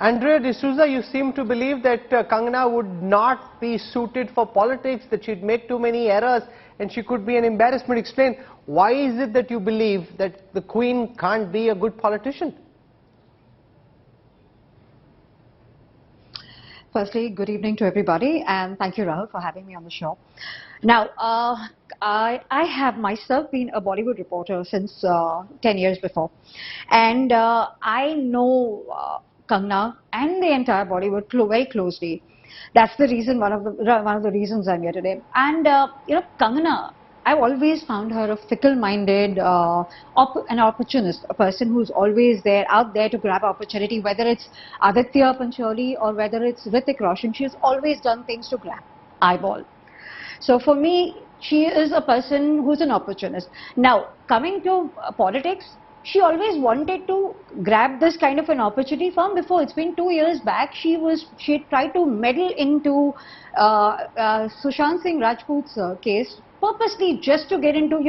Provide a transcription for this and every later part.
Andrea D'Souza, you seem to believe that Kangana would not be suited for politics, that she'd make too many errors and she could be an embarrassment. Explain, why is it that you believe that the Queen can't be a good politician? Firstly, good evening to everybody, and thank you, Rahul, for having me on the show. Now, I have myself been a Bollywood reporter since 10 years before, and I know Kangana and the entire Bollywood very closely. That's the reason, one of the reasons I'm here today. And Kangana, I've always found her a fickle-minded, an opportunist, a person who's always out there to grab opportunity, whether it's Aditya Pancholi or whether it's Hrithik Roshan. She's always done things to grab eyeball. So for me, she is a person who's an opportunist. Now, coming to politics, she always wanted to grab this kind of an opportunity from before. It's been 2 years back. She tried to meddle into Sushant Singh Rajput's case purposely, just to get into,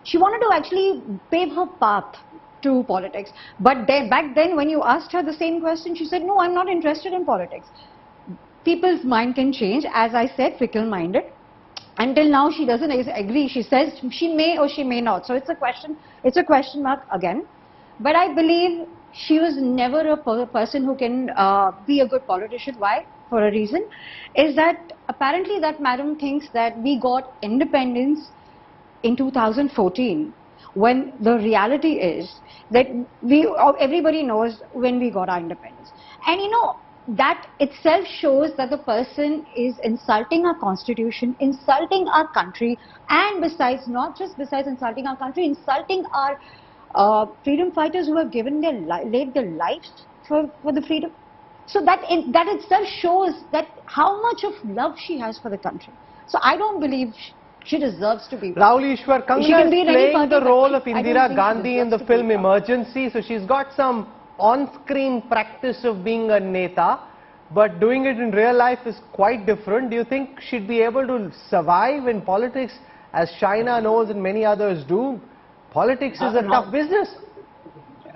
she wanted to actually pave her path to politics. But back then, when you asked her the same question, she said, no, I'm not interested in politics. People's mind can change, as I said, fickle-minded. Until now, she doesn't agree. She says she may or she may not. So it's a question mark again. But I believe she was never a person who can be a good politician. Why? For a reason, is that apparently that madam thinks that we got independence in 2014, when the reality is that everybody knows when we got our independence. And that itself shows that the person is insulting our constitution, insulting our country, and besides insulting our country, insulting our freedom fighters who have laid their lives for the freedom. So that itself shows that how much of love she has for the country. So I don't believe she deserves to be. Rahul Ishwar, Kangana is playing the role of Indira Gandhi in the film Emergency. So she's got some on-screen practice of being a neta, but doing it in real life is quite different. Do you think she'd be able to survive in politics, as Shaina knows and many others do? Politics is a tough business.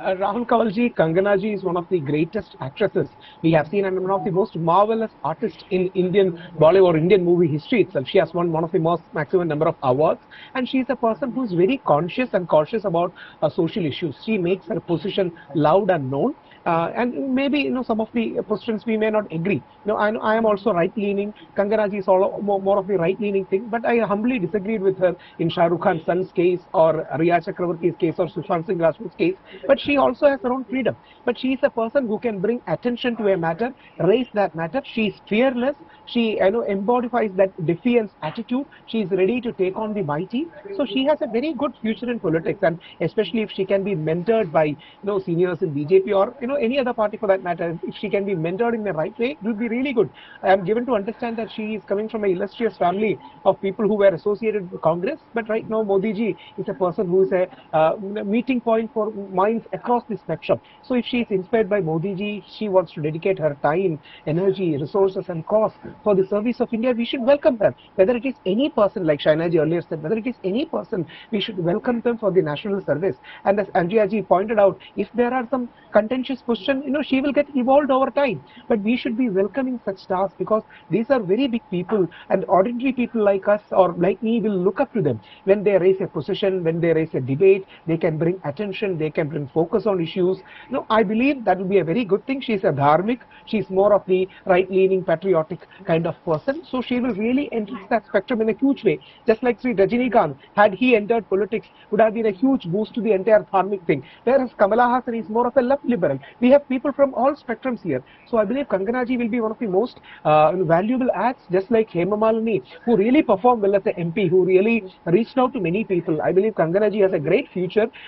Rahul Kavalji, Kangana ji is one of the greatest actresses we have seen, and one of the most marvelous artists in Indian Bollywood or Indian movie history itself. She has won one of the most maximum number of awards, and she is a person who is very conscious and cautious about social issues. She makes her position loud and known. And maybe some of the positions we may not agree. I am also right-leaning. Kangana ji is more of the right-leaning thing, but I humbly disagreed with her in Shah Rukh Khan's son's case, or Riya Chakravarti's case, or Sushant Singh Rajput's case. But she also has her own freedom. But she is a person who can bring attention to a matter, raise that matter. She is fearless. She embodies that defiance attitude. She is ready to take on the mighty. So she has a very good future in politics, and especially if she can be mentored by seniors in BJP or any other party for that matter. If she can be mentored in the right way, it will be really good. I am given to understand that she is coming from an illustrious family of people who were associated with Congress. But right now, Modi ji is a person who is a meeting point for minds across the spectrum. So if she is inspired by Modi ji, she wants to dedicate her time, energy, resources and cost for the service of India, we should welcome her. Whether it is any person, like Shaina ji earlier said, whether it is any person, we should welcome them for the national service. And as Andria ji pointed out, if there are some contentious positions, she will get evolved over time. But we should be welcoming such stars, because these are very big people, and ordinary people like us or like me will look up to them. When they raise a position, when they raise a debate, they can bring attention, they can bring focus on issues. I believe that will be a very good thing. She is a dharmic, she is more of the right-leaning, patriotic kind of person. So she will really enter that spectrum in a huge way. Just like Sri Rajinikanth, had he entered politics, would have been a huge boost to the entire dharmic thing. Whereas Kamala Hassan is more of a left liberal. We have people from all spectrums here. So I believe Kangana ji will be one of the most valuable acts, just like Hema Malini, who really performed well as an MP, who really reached out to many people. I believe Kangana ji has a great future.